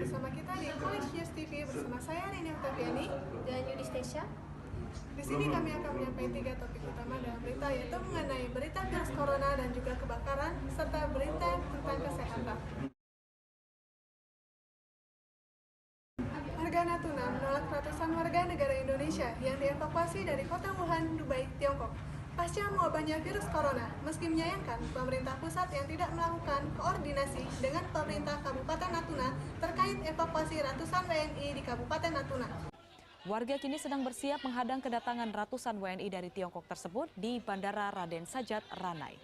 bersama kita di College News TV bersama saya Rini Octaviani dan Yudhistesha. Di sini kami akan menyampaikan 3 topik utama dalam berita, yaitu mengenai berita virus corona dan juga kebakaran, serta berita tentang kesehatan. Warga Natuna menolak ratusan warga negara Indonesia yang dievakuasi dari kota Wuhan, Dubai, Tiongkok pasca mewabahnya virus corona, meski menyayangkan pemerintah pusat yang tidak melakukan koordinasi dengan pemerintah Kabupaten Natuna terkait evakuasi ratusan WNI di Kabupaten Natuna. Warga kini sedang bersiap menghadang kedatangan ratusan WNI dari Tiongkok tersebut di Bandara Raden Sajat Ranai.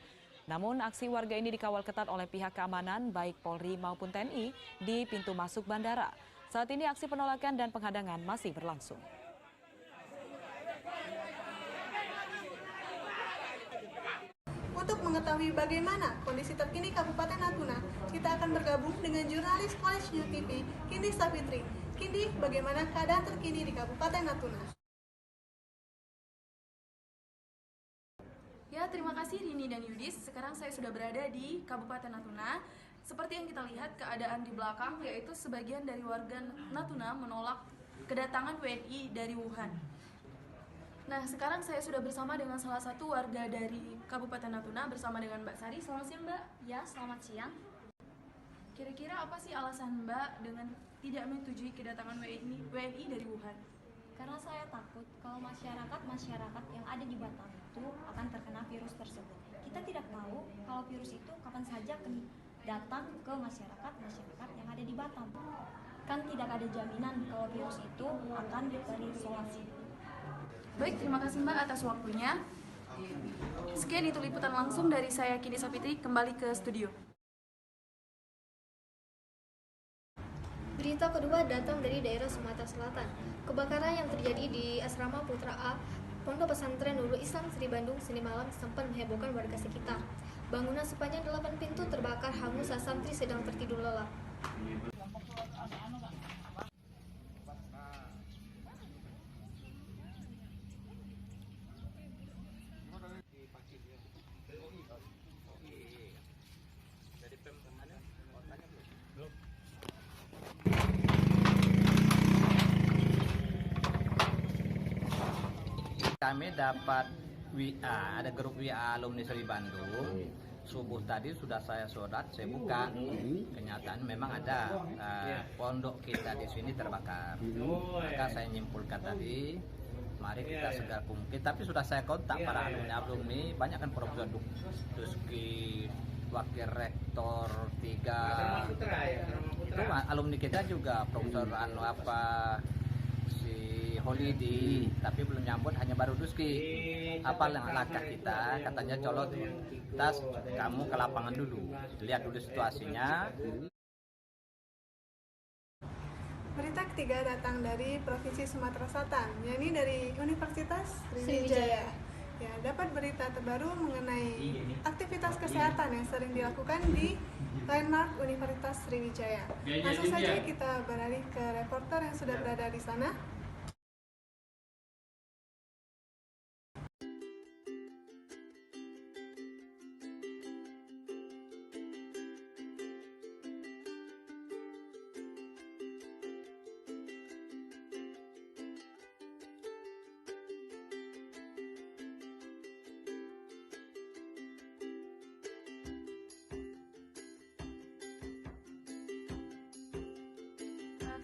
Namun aksi warga ini dikawal ketat oleh pihak keamanan baik Polri maupun TNI di pintu masuk bandara. Saat ini aksi penolakan dan penghadangan masih berlangsung. Untuk mengetahui bagaimana kondisi terkini Kabupaten Natuna, kita akan bergabung dengan jurnalis College News TV, Kindi Savitri. Kindi, bagaimana keadaan terkini di Kabupaten Natuna? Ya, terima kasih Rini dan Yudis. Sekarang saya sudah berada di Kabupaten Natuna. Seperti yang kita lihat keadaan di belakang, yaitu sebagian dari warga Natuna menolak kedatangan WNI dari Wuhan. Nah, sekarang saya sudah bersama dengan salah satu warga dari Kabupaten Natuna bersama dengan Mbak Sari. Selamat siang, Mbak. Ya, selamat siang. Kira-kira apa sih alasan Mbak dengan tidak menyetujui kedatangan WNI dari Wuhan? Karena saya takut kalau masyarakat yang ada di Batam itu akan terkena virus tersebut. Kita tidak tahu kalau virus itu kapan saja datang ke masyarakat yang ada di Batam. Kan tidak ada jaminan kalau virus itu akan terisolasi. Baik, terima kasih Mbak atas waktunya. Sekian itu liputan langsung dari saya Kindi Savitri, kembali ke studio. Berita kedua datang dari daerah Sumatera Selatan. Kebakaran yang terjadi di Asrama Putra A, Pondok Pesantren Nurul Islam Sri Bandung Senin malam sempat menghebohkan warga sekitar. Bangunan sepanjang 8 pintu terbakar hangus saat santri sedang tertidur lelap. Kami dapat WA, ada grup WA alumni Sri Bandung. Subuh tadi sudah saya sholat, saya buka. Kenyataan memang ada pondok kita di sini terbakar. Maka saya nyimpulkan tadi, mari kita segera kumpul. Tapi sudah saya kontak para alumni, banyak kan Profesor Duski, Wakil Rektor 3. Itu alumni kita juga Profesor Holiday, tapi belum nyambut, hanya baru Duski. Apa langkah kita? Katanya colot tas, kamu ke lapangan dulu, lihat dulu situasinya. Berita ketiga datang dari Provinsi Sumatera Selatan, yakni dari Universitas Sriwijaya. Ya, dapat berita terbaru mengenai aktivitas kesehatan yang sering dilakukan di Landmark Universitas Sriwijaya. Langsung saja kita beralih ke reporter yang sudah berada di sana.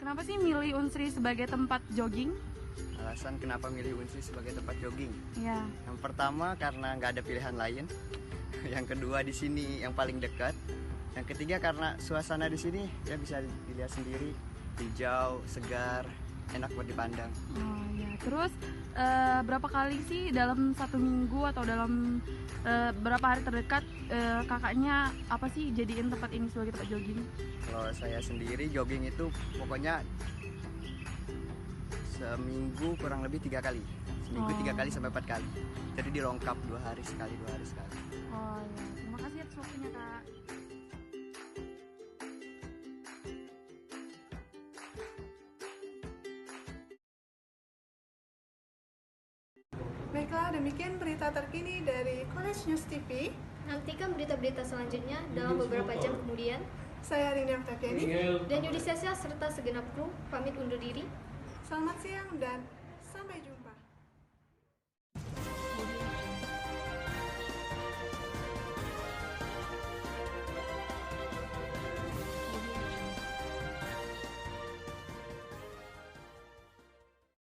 Kenapa sih milih Unsri sebagai tempat jogging? Alasan kenapa milih Unsri sebagai tempat jogging? Ya. Yang pertama karena nggak ada pilihan lain. Yang kedua di sini yang paling dekat. Yang ketiga karena suasana di sini ya bisa dilihat sendiri, hijau, segar, enak buat dipandang. Oh ya. Terus berapa kali sih dalam 1 minggu atau dalam berapa hari terdekat kakaknya apa sih jadiin tempat ini sebagai tempat jogging? Kalau saya sendiri jogging itu pokoknya seminggu kurang lebih 3 kali. Seminggu 3 kali sampai 4 kali. Jadi dilengkap 2 hari sekali, 2 hari sekali. Oh ya, terima kasih atas waktunya Kak. Baiklah, demikian berita terkini dari College News TV. Nantikan berita-berita selanjutnya dalam beberapa jam kemudian. Saya Rinda Octaviani. Dan Yudisesya serta segenap kru pamit undur diri. Selamat siang dan